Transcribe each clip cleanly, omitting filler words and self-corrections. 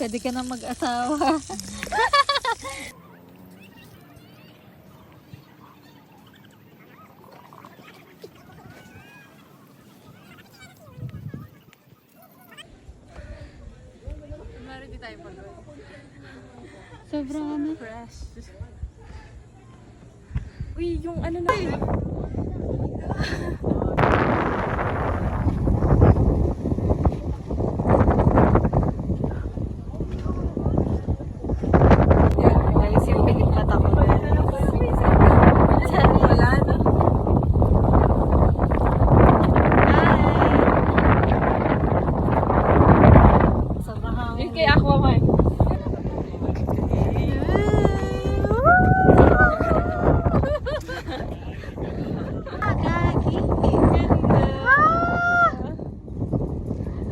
Pwede ka na mag-asawa. Ready tayo pag Sobrang ano. fresh. Uy, yung ano na yun. Guys, yung pinipata ko. Wala na. Sobrang hangin. Yung kay Aquaman.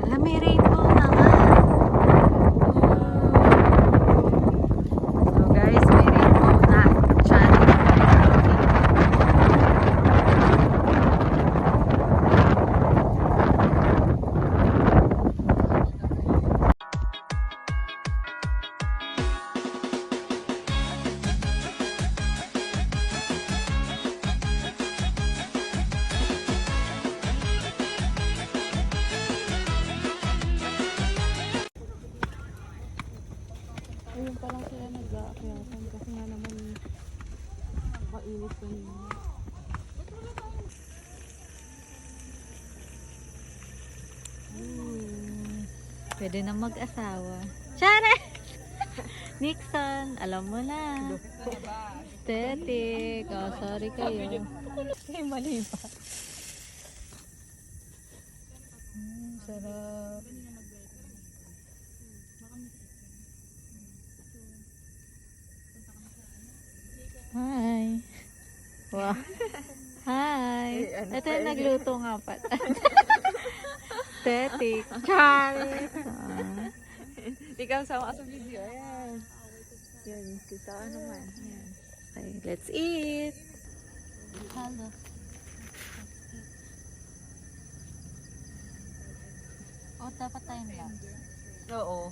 Alam, may rainbow na nga. So guys, may rainbow na. Chari. Ayun pa lang sila nag-aakyatan kasi nga naman mainit pa rin. Pwede na mag-asawa. Chare! Nixon, alam mo na. Aesthetic. Oh, sorry kayo. Ay, mali pa. Sarap. Hi. Wow. Hi. Ito yung nagluto nga pa. Aesthetic. Charis. Ikaw sama ka sa video. Ayan. Yan, kita ka naman. Ayan. Okay, let's eat. Hello. Oh, dapat tayo lang. Oo.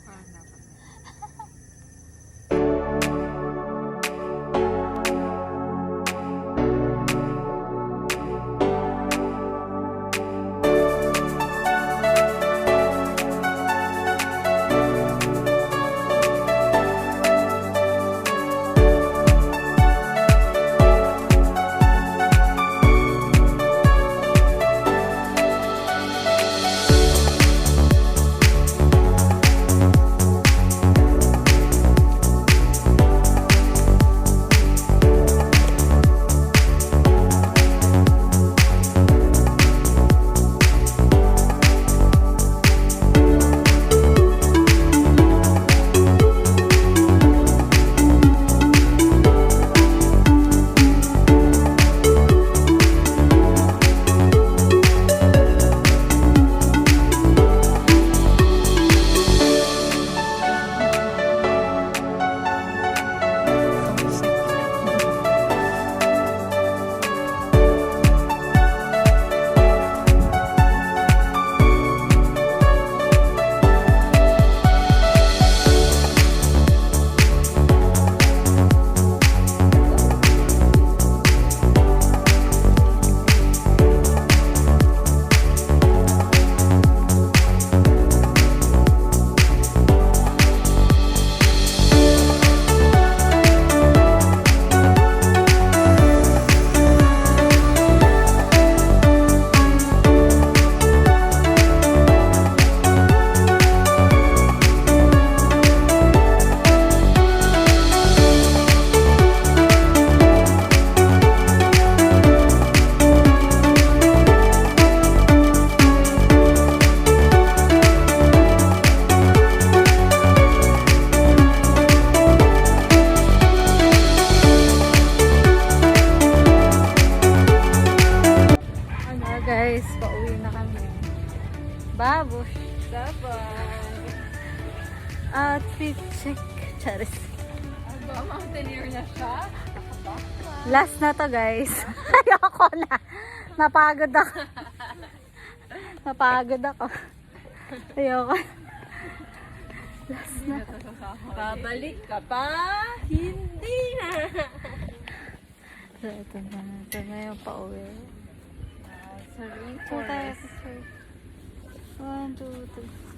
Guys, pauwi na kami. Babush. Bye-bye. Outfit check. Charis. Aba, mountaineer na siya. Last na to, guys. Ayoko na. Napagod ako. Napagod ako. Ayoko. Last na. Babalik ka pa? Hindi na. So, ito na. Ito na yung pauwi. Sa Ito tayo. 1, 2, 3.